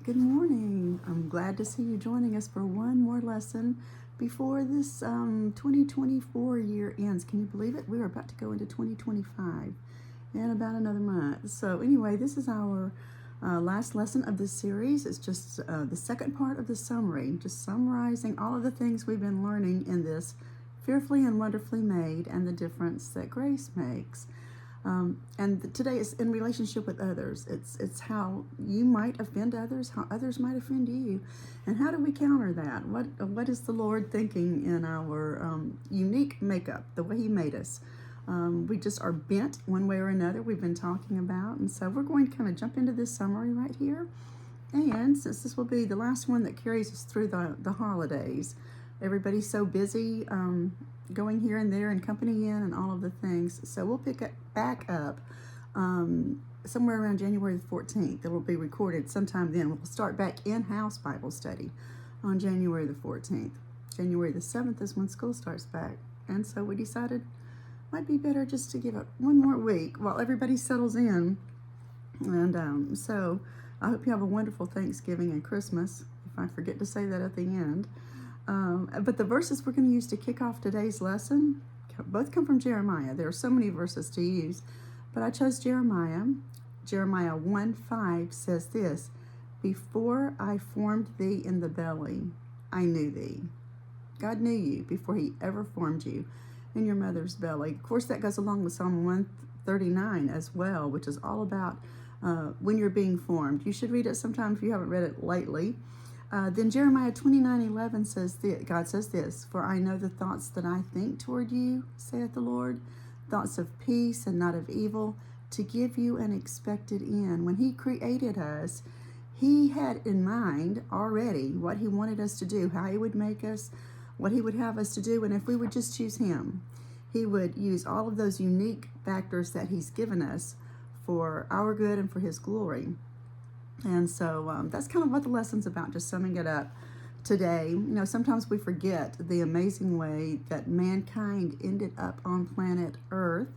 Good morning. I'm glad to see you joining us for one more lesson before this 2024 year ends. Can you believe it? We're about to go into 2025 in about another month. So anyway, this is our last lesson of this series. It's just the second part of the summary, just summarizing all of the things we've been learning in this fearfully and wonderfully made and the difference that grace makes. And today is in relationship with others. It's how you might offend others, how others might offend you, and how do we counter that? What is the Lord thinking in our unique makeup, the way He made us? We just are bent one way or another. We've been talking about, and so we're going to kind of jump into this summary right here. And since this will be the last one that carries us through the holidays, everybody's so busy going here and there and company in and all of the things. So we'll pick it back up somewhere around January the 14th. It will be recorded sometime then. We'll start back in-house Bible study on January the 14th. January the 7th is when school starts back. And so we decided it might be better just to give it one more week while everybody settles in. And so I hope you have a wonderful Thanksgiving and Christmas, if I forget to say that at the end. But the verses we're going to use to kick off today's lesson both come from Jeremiah. There are so many verses to use, but I chose Jeremiah. Jeremiah 1:5 says this: "Before I formed thee in the belly, I knew thee." God knew you before He ever formed you in your mother's belly. Of course, that goes along with Psalm 139 as well, which is all about when you're being formed. You should read it sometime if you haven't read it lately. Then Jeremiah 29:11 says this, God says this: "For I know the thoughts that I think toward you, saith the Lord, thoughts of peace and not of evil, to give you an expected end." When He created us, He had in mind already what He wanted us to do, how He would make us, what He would have us to do, and if we would just choose Him, He would use all of those unique factors that He's given us for our good and for His glory. And so that's kind of what the lesson's about, just summing it up today. Sometimes we forget the amazing way that mankind ended up on planet Earth,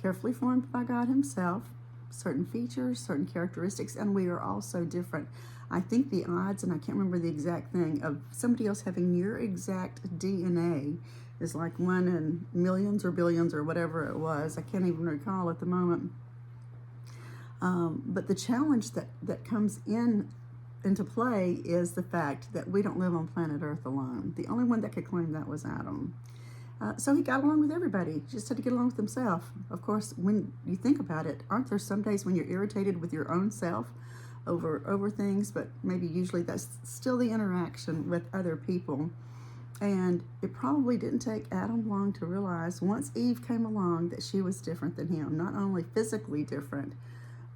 carefully formed by God Himself, certain features, certain characteristics, and we are all so different. I think the odds, and I can't remember the exact thing, of somebody else having your exact DNA is like 1 in millions or billions or whatever it was. I can't even recall at the moment. But the challenge that comes into play is the fact that we don't live on planet Earth alone. The only one that could claim that was Adam. So he got along with everybody. He just had to get along with himself. Of course, when you think about it, aren't there some days when you're irritated with your own self over things? But maybe usually that's still the interaction with other people. And it probably didn't take Adam long to realize once Eve came along that she was different than him. Not only physically different,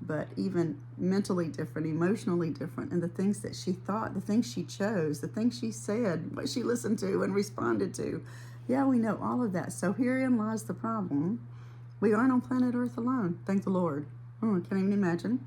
but even mentally different, emotionally different, and the things that she thought, the things she chose, the things she said, what she listened to and responded to. Yeah, we know all of that. So herein lies the problem. We aren't on planet Earth alone, thank the Lord. I can't even imagine.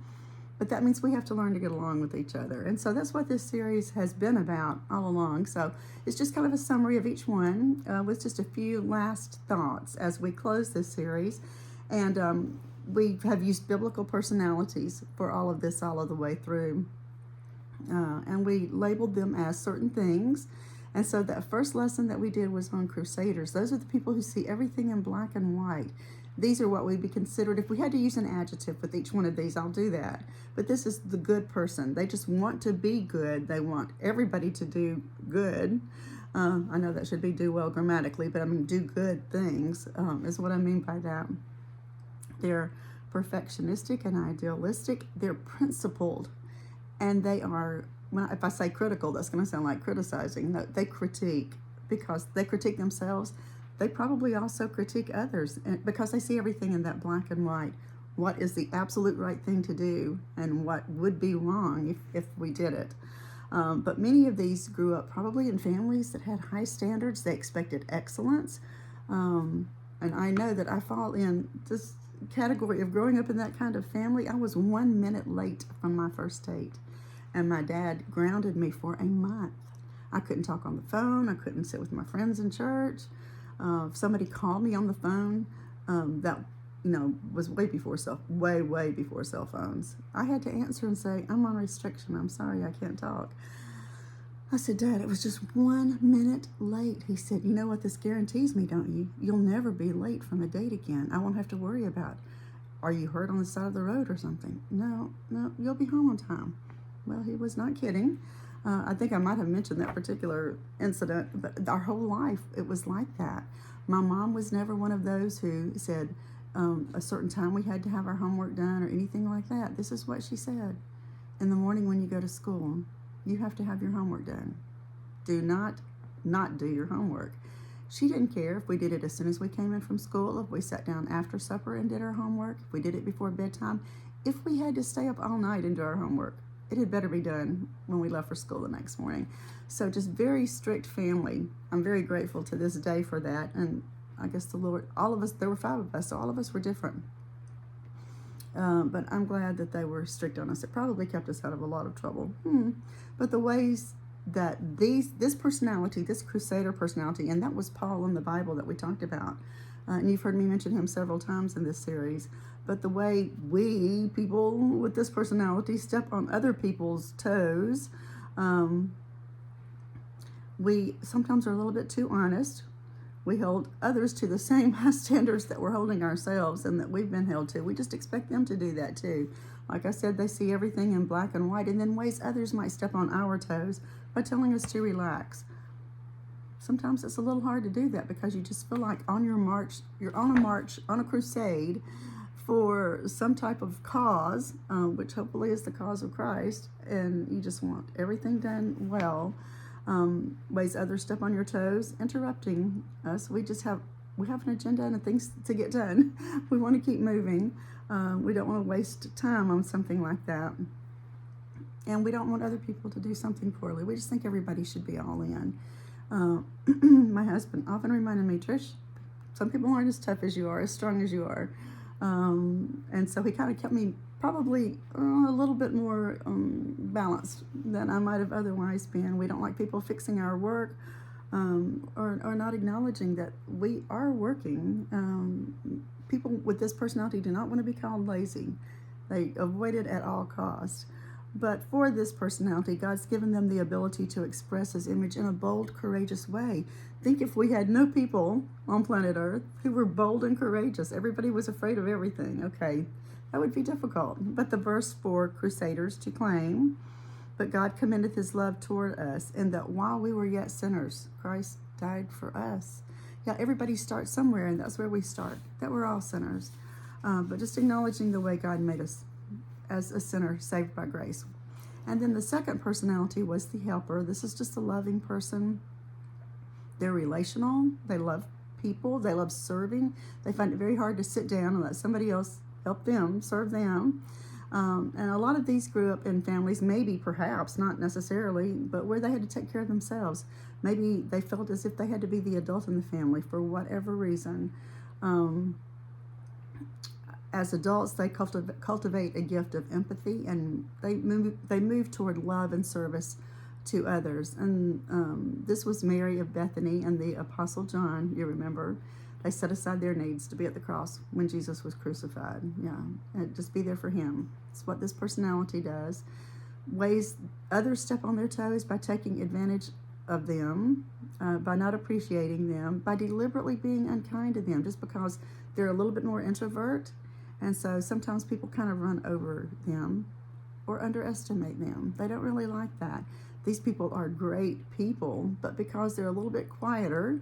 But that means we have to learn to get along with each other. And so that's what this series has been about all along. So it's just kind of a summary of each one with just a few last thoughts as we close this series. And we have used biblical personalities for all of this all of the way through. And we labeled them as certain things. And so that first lesson that we did was on crusaders. Those are the people who see everything in black and white. These are what would be considered, if we had to use an adjective with each one of these, I'll do that. But this is the good person. They just want to be good. They want everybody to do good. I know that should be do well grammatically, but I mean do good things is what I mean by that. They're perfectionistic and idealistic. They're principled. And they are, well, if I say critical, that's going to sound like criticizing. No, they critique. Because they critique themselves, they probably also critique others because they see everything in that black and white. What is the absolute right thing to do and what would be wrong if we did it. But many of these grew up probably in families that had high standards. They expected excellence. And I know that I fall in this category of growing up in that kind of family. I was 1 minute late from my first date, and my dad grounded me for a month. I couldn't talk on the phone. I couldn't sit with my friends in church. If somebody called me on the phone, that was way before cell phones. I had to answer and say, I'm on restriction. I'm sorry, I can't talk. I said, Dad, it was just 1 minute late. He said, you know what this guarantees me, don't you? You'll never be late from a date again. I won't have to worry about, are you hurt on the side of the road or something? No, you'll be home on time. Well, he was not kidding. I think I might have mentioned that particular incident, but our whole life, it was like that. My mom was never one of those who said a certain time we had to have our homework done or anything like that. This is what she said. In the morning when you go to school, you have to have your homework done. Do not do your homework. She didn't care if we did it as soon as we came in from school, if we sat down after supper and did our homework, if we did it before bedtime, if we had to stay up all night and do our homework. It had better be done when we left for school the next morning. So just very strict family. I'm very grateful to this day for that. And I guess the Lord, all of us, there were 5 of us, so all of us were different. But I'm glad that they were strict on us. It probably kept us out of a lot of trouble. But the ways that this personality, this crusader personality, and that was Paul in the Bible that we talked about. And you've heard me mention him several times in this series. But the way we, people with this personality, step on other people's toes, we sometimes are a little bit too honest. We hold others to the same high standards that we're holding ourselves and that we've been held to. We just expect them to do that too. Like I said, they see everything in black and white, and then ways others might step on our toes by telling us to relax. Sometimes it's a little hard to do that because you just feel like on your march, you're on a march, on a crusade for some type of cause, which hopefully is the cause of Christ, and you just want everything done well. Ways others step on your toes, interrupting us. We have an agenda and things to get done. We want to keep moving. We don't want to waste time on something like that. And we don't want other people to do something poorly. We just think everybody should be all in. My husband often reminded me, Trish, some people aren't as tough as you are, as strong as you are. And so he kind of kept me probably a little bit more balanced than I might have otherwise been. We don't like people fixing our work or not acknowledging that we are working. People with this personality do not want to be called lazy. They avoid it at all costs. But for this personality, God's given them the ability to express His image in a bold, courageous way. Think if we had no people on planet Earth who were bold and courageous. Everybody was afraid of everything. Okay, that would be difficult. But the verse for Crusaders to claim, but God commendeth His love toward us, and that while we were yet sinners, Christ died for us. Yeah, everybody starts somewhere, and that's where we start, that we're all sinners. But just acknowledging the way God made us as a sinner saved by grace. And then the second personality was the helper. This is just a loving person. They're relational. They love people. They love serving. They find it very hard to sit down and let somebody else help them, serve them. And a lot of these grew up in families, maybe, perhaps, not necessarily, but where they had to take care of themselves. Maybe they felt as if they had to be the adult in the family for whatever reason. As adults, they cultivate a gift of empathy, and they move toward love and service to others. And this was Mary of Bethany and the Apostle John, you remember. They set aside their needs to be at the cross when Jesus was crucified. Yeah, and just be there for Him. It's what this personality does. Ways others step on their toes by taking advantage of them, by not appreciating them, by deliberately being unkind to them, just because they're a little bit more introvert. And so sometimes people kind of run over them or underestimate them. They don't really like that. These people are great people, but because they're a little bit quieter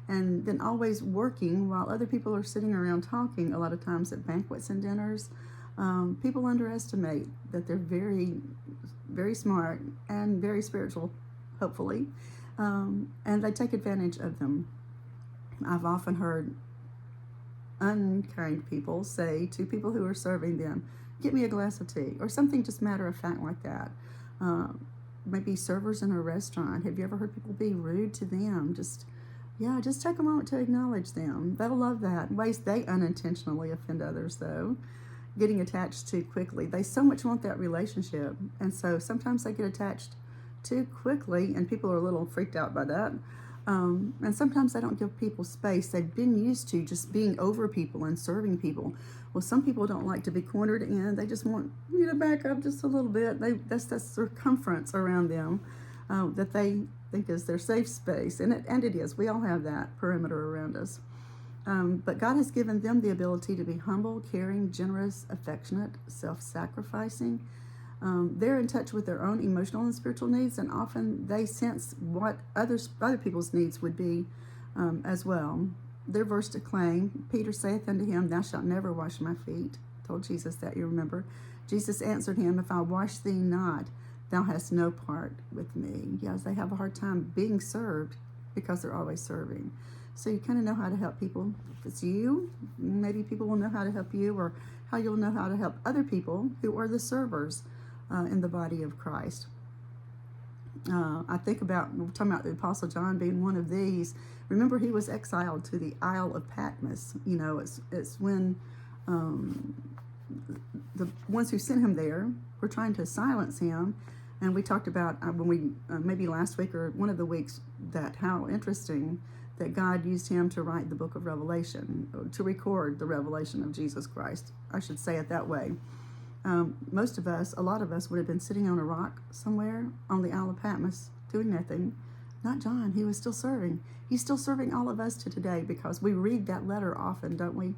and then always working while other people are sitting around talking, a lot of times at banquets and dinners, people underestimate that they're very, very smart and very spiritual, hopefully, and they take advantage of them. I've often heard unkind people say to people who are serving them, get me a glass of tea, or something just matter of fact like that. Maybe servers in a restaurant. Have you ever heard people be rude to them? Just take a moment to acknowledge them. They'll love that. Ways they unintentionally offend others, though. Getting attached too quickly. They so much want that relationship, and so sometimes they get attached too quickly, and people are a little freaked out by that. And sometimes they don't give people space. They've been used to just being over people and serving people. Well, some people don't like to be cornered in. They just want you to back up just a little bit. That's that circumference around them that they think is their safe space. And it is. We all have that perimeter around us. But God has given them the ability to be humble, caring, generous, affectionate, self-sacrificing. They're in touch with their own emotional and spiritual needs, and often they sense what other people's needs would be as well. Their verse to claim, Peter saith unto him, Thou shalt never wash my feet. Told Jesus that, you remember. Jesus answered him, If I wash thee not, thou hast no part with me. Yes, they have a hard time being served because they're always serving. So you kind of know how to help people. If it's you, maybe people will know how to help you, or how you'll know how to help other people who are the servers in the body of Christ. I think about, we're talking about the Apostle John being one of these. Remember, he was exiled to the Isle of Patmos. You know, it's when the ones who sent him there were trying to silence him. And we talked about when we maybe last week or one of the weeks, that how interesting that God used him to write the book of Revelation, to record the revelation of Jesus Christ. I should say it that way. Most of us, a lot of us, would have been sitting on a rock somewhere on the Isle of Patmos doing nothing. Not John. He was still serving. He's still serving all of us to today, because we read that letter often, don't we?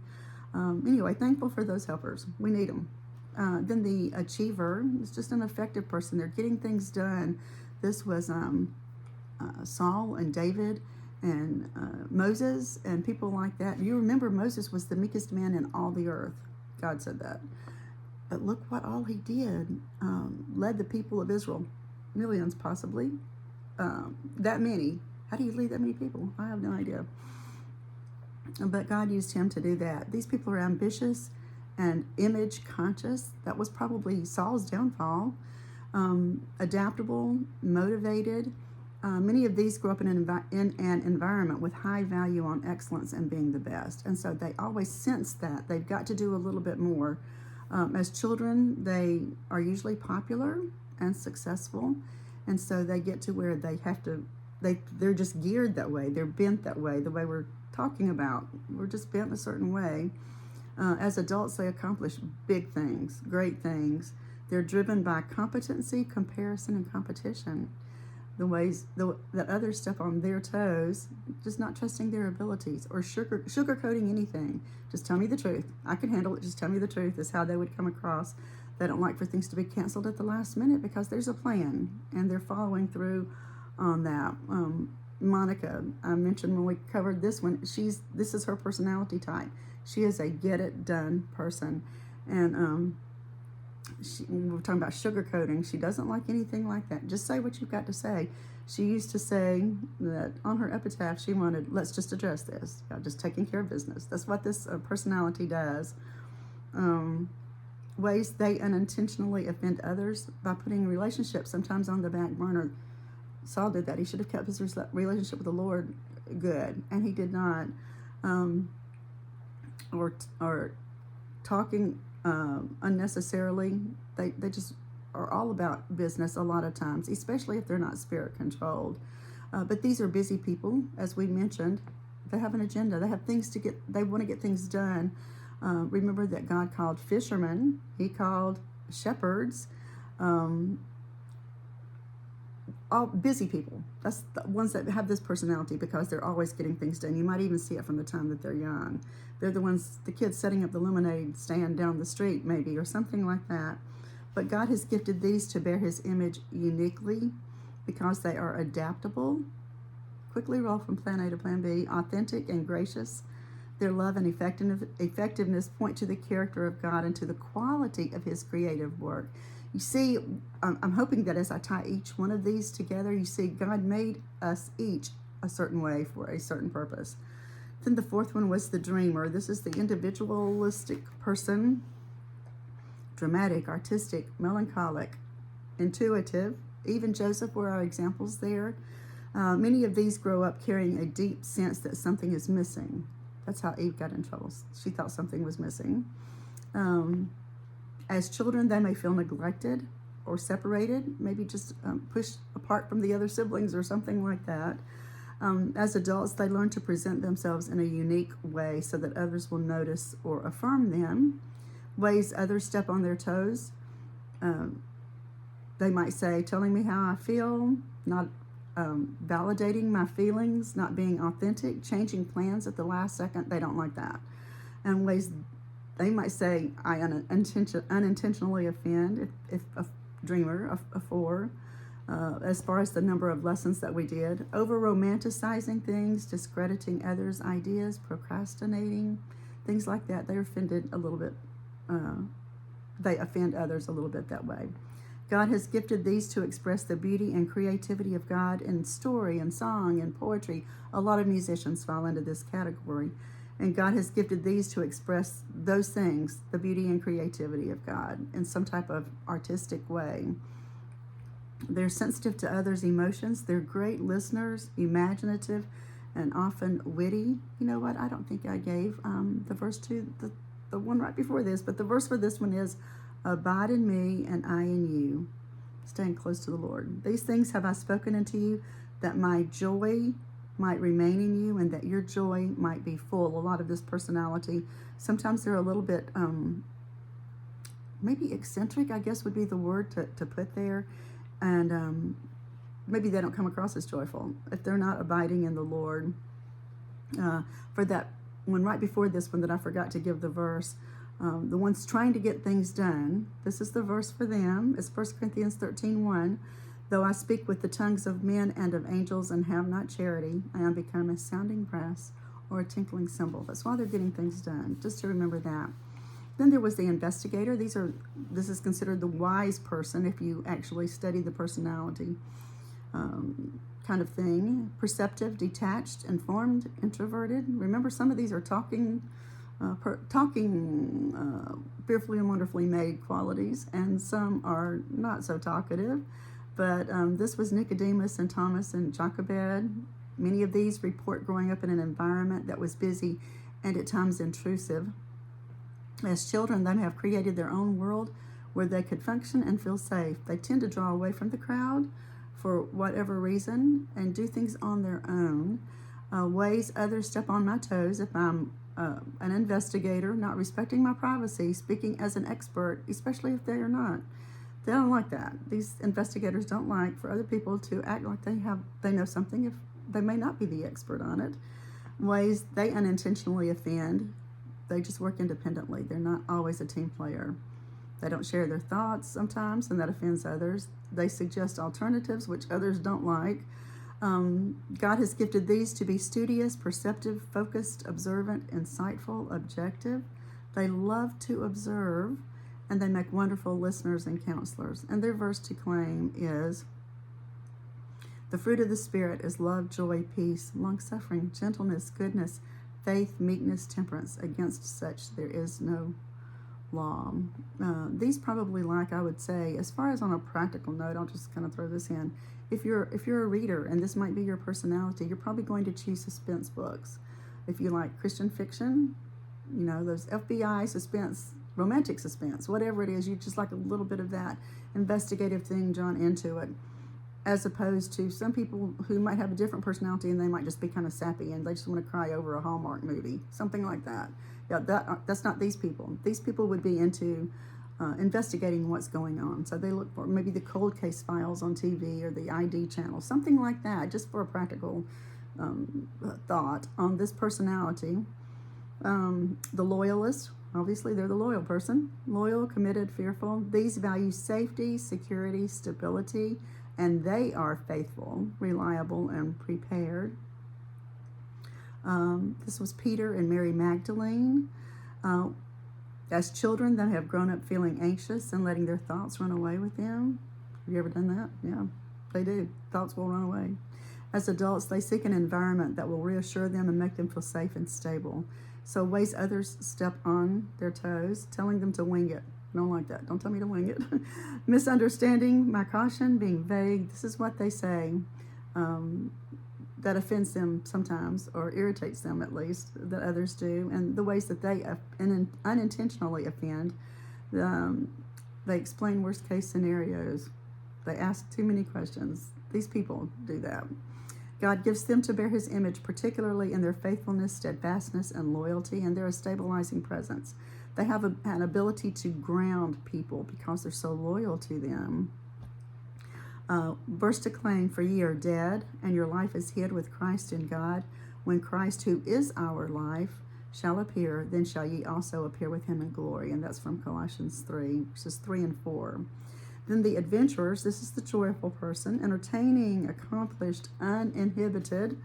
Anyway, thankful for those helpers. We need them. Then the achiever is just an effective person. They're getting things done. This was Saul and David and Moses and people like that. You remember Moses was the meekest man in all the earth. God said that. But look what all he did. Led the people of Israel, millions possibly, that many. How do you lead that many people? I have no idea. But God used him to do that. These people are ambitious and image conscious. That was probably Saul's downfall. Adaptable, motivated. Many of these grew up in an environment with high value on excellence and being the best. And so they always sense that they've got to do a little bit more. As children, they are usually popular and successful. And so they get to where they have to, they're just geared that way. They're bent that way, the way we're talking about. We're just bent a certain way. As adults, they accomplish big things, great things. They're driven by competency, comparison, and competition. The ways that others step on their toes, just not trusting their abilities or sugarcoating anything. Just tell me the truth. I can handle it. Just tell me the truth is how they would come across. They don't like for things to be canceled at the last minute because there's a plan and they're following through on that. Monica, I mentioned when we covered this one, this is her personality type. She is a get it done person. And we're talking about sugarcoating. She doesn't like anything like that. Just say what you've got to say. She used to say that on her epitaph, she wanted, let's just address this. Just taking care of business. That's what this personality does. Ways they unintentionally offend others by putting relationships sometimes on the back burner. Saul did that. He should have kept his relationship with the Lord good, and he did not. Or talking unnecessarily. They just are all about business a lot of times, especially if they're not spirit controlled. But these are busy people, as we mentioned. They have an agenda. They have things to get. They want to get things done. Remember that God called fishermen. He called shepherds. All busy people. That's the ones that have this personality because they're always getting things done. You might even see it from the time that they're young. They're the ones, the kids setting up the lemonade stand down the street maybe, or something like that. But God has gifted these to bear his image uniquely because they are adaptable, quickly roll from plan A to plan B, authentic and gracious. Their love and effectiveness point to the character of God and to the quality of his creative work. You see, I'm hoping that as I tie each one of these together, you see God made us each a certain way for a certain purpose. Then the fourth one was the dreamer. This is the individualistic person. Dramatic, artistic, melancholic, intuitive. Even Joseph were our examples there. Many of these grow up carrying a deep sense that something is missing. That's how Eve got in trouble. She thought something was missing. As children, they may feel neglected or separated, maybe just pushed apart from the other siblings or something like that. As adults, they learn to present themselves in a unique way so that others will notice or affirm them. Ways others step on their toes. Um, they might say, telling me how I feel, not validating my feelings, not being authentic, changing plans at the last second. They don't like that. And ways they might say, I unintentionally offend if a dreamer, a four. As far as the number of lessons that we did, over romanticizing things, discrediting others' ideas, procrastinating, things like that. They're offended a little bit. They offend others a little bit that way. God has gifted these to express the beauty and creativity of God in story and song and poetry. A lot of musicians fall into this category. And God has gifted these to express those things, the beauty and creativity of God, in some type of artistic way. They're sensitive to others' emotions. They're great listeners, imaginative, and often witty. You know what? I don't think I gave the verse to the one right before this, but the verse for this one is, abide in me and I in you, staying close to the Lord. These things have I spoken unto you, that my joy might remain in you and that your joy might be full. A lot of this personality, sometimes they're a little bit, maybe eccentric, I guess would be the word to put there. And maybe they don't come across as joyful if they're not abiding in the Lord. For that one right before this one that I forgot to give the verse, the ones trying to get things done, this is the verse for them. It's 1 Corinthians 13:1. Though I speak with the tongues of men and of angels and have not charity, I am become a sounding brass or a tinkling cymbal. That's why they're getting things done, just to remember that. Then there was the investigator. This is considered the wise person if you actually study the personality kind of thing. Perceptive, detached, informed, introverted. Remember, some of these are talking fearfully and wonderfully made qualities, and some are not so talkative. But this was Nicodemus and Thomas and Jochebed. Many of these report growing up in an environment that was busy and at times intrusive. As children, they have created their own world where they could function and feel safe. They tend to draw away from the crowd for whatever reason and do things on their own. Ways others step on my toes if I'm an investigator, not respecting my privacy, speaking as an expert, especially if they are not. They don't like that. These investigators don't like for other people to act like they know something if they may not be the expert on it. Ways they unintentionally offend. They just work independently. They're not always a team player. They don't share their thoughts sometimes, and that offends others. They suggest alternatives, which others don't like. God has gifted these to be studious, perceptive, focused, observant, insightful, objective. They love to observe, and they make wonderful listeners and counselors. And their verse to claim is, the fruit of the Spirit is love, joy, peace, long-suffering, gentleness, goodness, faith, meekness, temperance. Against such there is no law. These probably, like I would say, as far as on a practical note, I'll just kind of throw this in. If you're a reader, and this might be your personality, you're probably going to choose suspense books. If you like Christian fiction, you know, those FBI suspense, romantic suspense, whatever it is, you just like a little bit of that investigative thing drawn into it. As opposed to some people who might have a different personality and they might just be kind of sappy and they just want to cry over a Hallmark movie, something like that. Yeah, that's not these people. These people would be into investigating what's going on. So they look for maybe the cold case files on TV or the ID channel, something like that, just for a practical thought on this personality. The loyalist, obviously they're the loyal person. Loyal, committed, fearful. These value safety, security, stability, and they are faithful, reliable, and prepared. This was Peter and Mary Magdalene. As children, they have grown up feeling anxious and letting their thoughts run away with them. Have you ever done that? Yeah, they do. Thoughts will run away. As adults, they seek an environment that will reassure them and make them feel safe and stable. So ways others step on their toes, telling them to wing it. I don't like that. Don't tell me to wing it. Misunderstanding my caution, being vague. This is what they say. That offends them sometimes, or irritates them at least, that others do. And the ways that they unintentionally offend, they explain worst case scenarios. They ask too many questions. These people do that. God gives them to bear his image, particularly in their faithfulness, steadfastness, and loyalty, and they're a stabilizing presence. They have an ability to ground people because they're so loyal to them. Verse to claim, for ye are dead, and your life is hid with Christ in God. When Christ, who is our life, shall appear, then shall ye also appear with him in glory. And that's from Colossians 3, verses 3 and 4. Then the adventurers, this is the joyful person, entertaining, accomplished, uninhibited.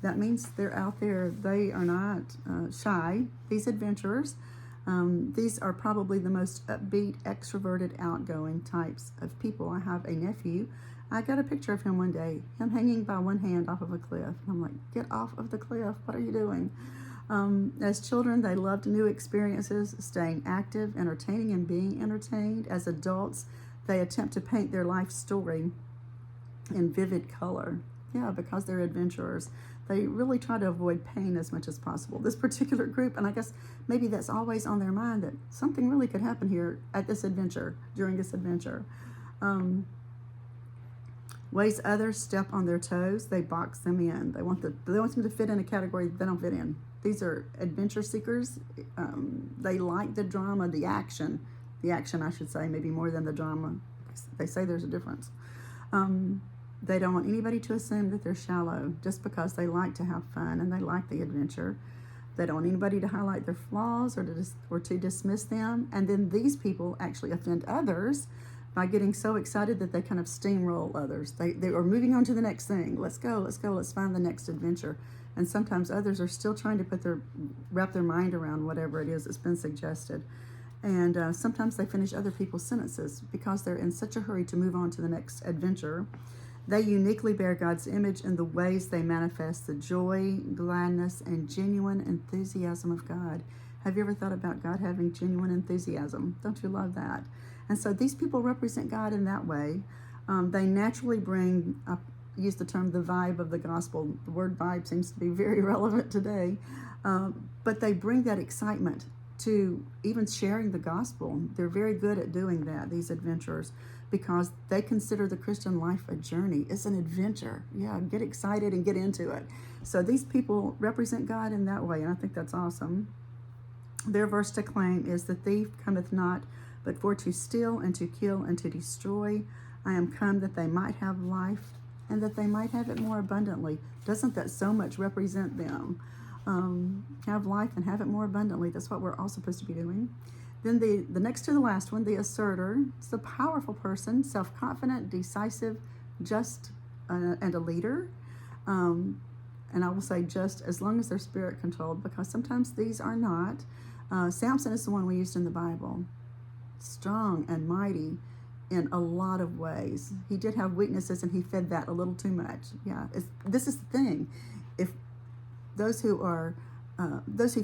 That means they're out there. They are not shy. These adventurers, these are probably the most upbeat, extroverted, outgoing types of people. I have a nephew. I got a picture of him one day, him hanging by one hand off of a cliff. I'm like, get off of the cliff. What are you doing? As children, they loved new experiences, staying active, entertaining, and being entertained. As adults, they attempt to paint their life story in vivid color. Yeah, because they're adventurers. They really try to avoid pain as much as possible. This particular group, and I guess maybe that's always on their mind, that something really could happen here at this adventure, during this adventure. Ways others step on their toes, they box them in. They want them to fit in a category they don't fit in. These are adventure seekers. They like the drama, the action, I should say, maybe more than the drama. They say there's a difference. They don't want anybody to assume that they're shallow just because they like to have fun and they like the adventure. They don't want anybody to highlight their flaws or to dismiss them. And then these people actually offend others by getting so excited that they kind of steamroll others. They are moving on to the next thing. Let's go, let's find the next adventure. And sometimes others are still trying to wrap their mind around whatever it is that's been suggested. And sometimes they finish other people's sentences because they're in such a hurry to move on to the next adventure. They uniquely bear God's image in the ways they manifest the joy, gladness, and genuine enthusiasm of God. Have you ever thought about God having genuine enthusiasm? Don't you love that? And so these people represent God in that way. They naturally bring, use the term, the vibe of the gospel. The word vibe seems to be very relevant today. But they bring that excitement to even sharing the gospel. They're very good at doing that, these adventurers, because they consider the Christian life a journey. It's an adventure. Yeah, get excited and get into it. So these people represent God in that way, and I think that's awesome. Their verse to claim is, the thief cometh not, but for to steal and to kill and to destroy. I am come that they might have life and that they might have it more abundantly. Doesn't that so much represent them? Have life and have it more abundantly. That's what we're all supposed to be doing. Then the next to the last one, the asserter. It's a powerful person, self-confident, decisive, just, and a leader. And I will say just as long as they're spirit controlled, because sometimes these are not. Samson is the one we used in the Bible. Strong and mighty in a lot of ways. He did have weaknesses, and he fed that a little too much. Yeah, this is the thing. If those who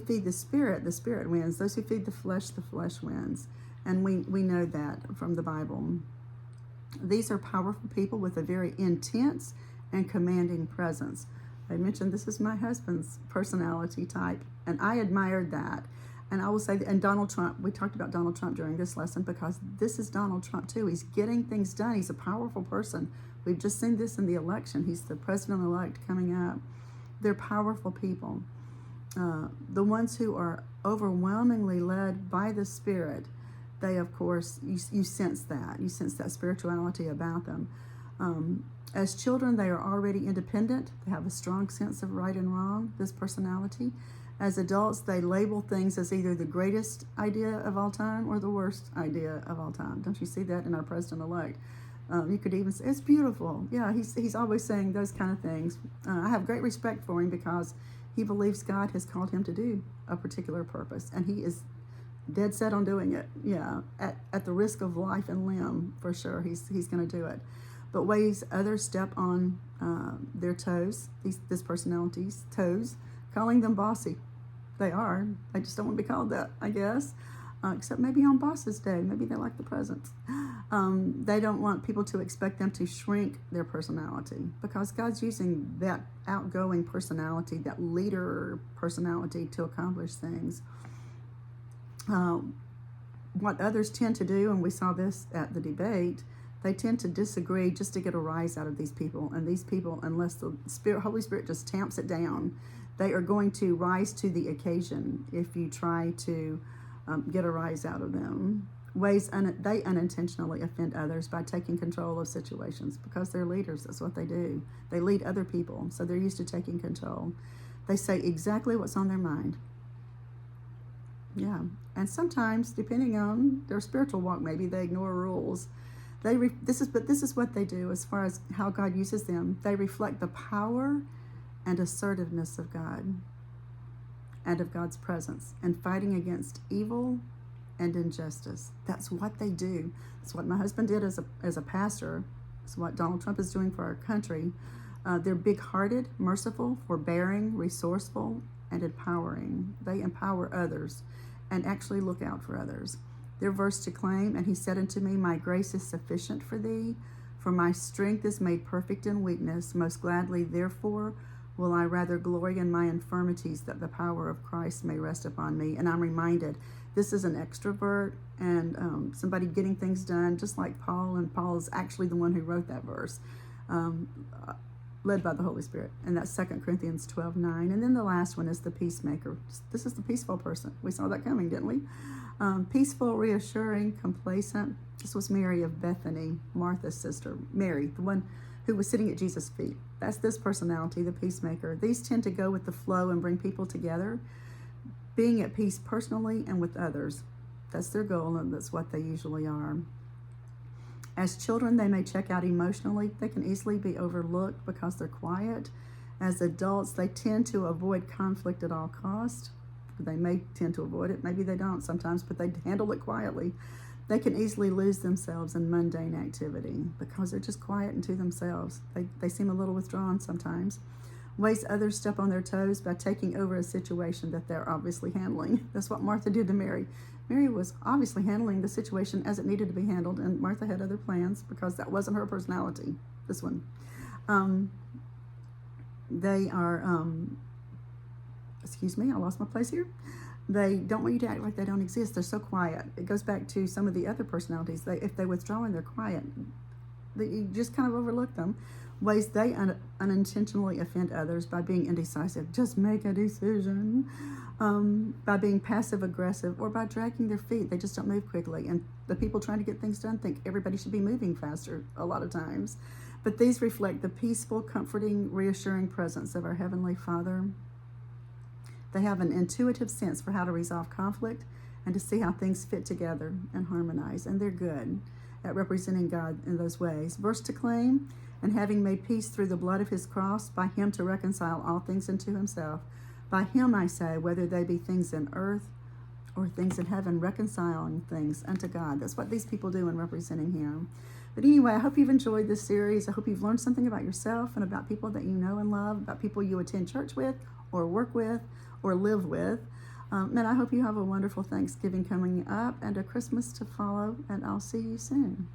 feed the spirit wins. Those who feed the flesh wins. And we know that from the Bible. These are powerful people with a very intense and commanding presence. I mentioned this is my husband's personality type, and I admired that. And I will say, and Donald Trump, we talked about Donald Trump during this lesson because this is Donald Trump too. He's getting things done. He's a powerful person. We've just seen this in the election. He's the president-elect coming up. They're powerful people. The ones who are overwhelmingly led by the Spirit, they, of course, you sense that. You sense that spirituality about them. As children, they are already independent. They have a strong sense of right and wrong, this personality. As adults, they label things as either the greatest idea of all time or the worst idea of all time. Don't you see that in our president-elect? You could even say, it's beautiful. Yeah, he's always saying those kind of things. I have great respect for him because he believes God has called him to do a particular purpose, and he is dead set on doing it. Yeah, at the risk of life and limb, for sure, he's going to do it. But ways others step on their toes, this personality's toes, calling them bossy. They are. They just don't want to be called that, I guess. Except maybe on Boss's Day. Maybe they like the presents. They don't want people to expect them to shrink their personality, because God's using that outgoing personality, that leader personality, to accomplish things. What others tend to do, and we saw this at the debate, They tend to disagree just to get a rise out of these people. And these people, unless the Holy Spirit just tamps it down, they are going to rise to the occasion if you try to get a rise out of them. They unintentionally offend others by taking control of situations because they're leaders. That's what they do. They lead other people, so they're used to taking control. They say exactly what's on their mind. Yeah, and sometimes, depending on their spiritual walk, maybe they ignore rules. This is what they do as far as how God uses them. They reflect the power and assertiveness of God and of God's presence and fighting against evil and injustice. That's what they do. That's what my husband did as a pastor. It's what Donald Trump is doing for our country. They're big-hearted, merciful, forbearing, resourceful, and empowering. They empower others and actually look out for others. Their verse to claim, and he said unto me, my grace is sufficient for thee, for my strength is made perfect in weakness. Most gladly, therefore, will I rather glory in my infirmities, that the power of Christ may rest upon me. And I'm reminded, this is an extrovert and somebody getting things done, just like Paul, and Paul is actually the one who wrote that verse, led by the Holy Spirit. And that's 2 Corinthians 12:9. And then the last one is the peacemaker. This is the peaceful person. We saw that coming, didn't we? Peaceful, reassuring, complacent. This was Mary of Bethany, Martha's sister. Mary, the one who was sitting at Jesus' feet. That's this personality, the peacemaker. These tend to go with the flow and bring people together, being at peace personally and with others. That's their goal, and that's what they usually are. As children, they may check out emotionally. They can easily be overlooked because they're quiet. As adults, they tend to avoid conflict at all costs. They may tend to avoid it. Maybe they don't sometimes, but they handle it quietly. They can easily lose themselves in mundane activity because they're just quiet and to themselves. They seem a little withdrawn sometimes. Ways others step on their toes by taking over a situation that they're obviously handling. That's what Martha did to Mary. Mary was obviously handling the situation as it needed to be handled, and Martha had other plans because that wasn't her personality, this one. They are, excuse me, I lost my place here. They don't want you to act like they don't exist. They're so quiet. It goes back to some of the other personalities. If they withdraw and they're quiet, you just kind of overlook them. Ways they unintentionally offend others by being indecisive. Just make a decision. By being passive-aggressive or by dragging their feet. They just don't move quickly. And the people trying to get things done think everybody should be moving faster a lot of times. But these reflect the peaceful, comforting, reassuring presence of our Heavenly Father. They have an intuitive sense for how to resolve conflict and to see how things fit together and harmonize. And they're good at representing God in those ways. Verse to claim, and having made peace through the blood of his cross, by him to reconcile all things unto himself. By him, I say, whether they be things in earth or things in heaven, reconciling things unto God. That's what these people do in representing him. But anyway, I hope you've enjoyed this series. I hope you've learned something about yourself and about people that you know and love, about people you attend church with or work with or live with. And I hope you have a wonderful Thanksgiving coming up and a Christmas to follow, and I'll see you soon.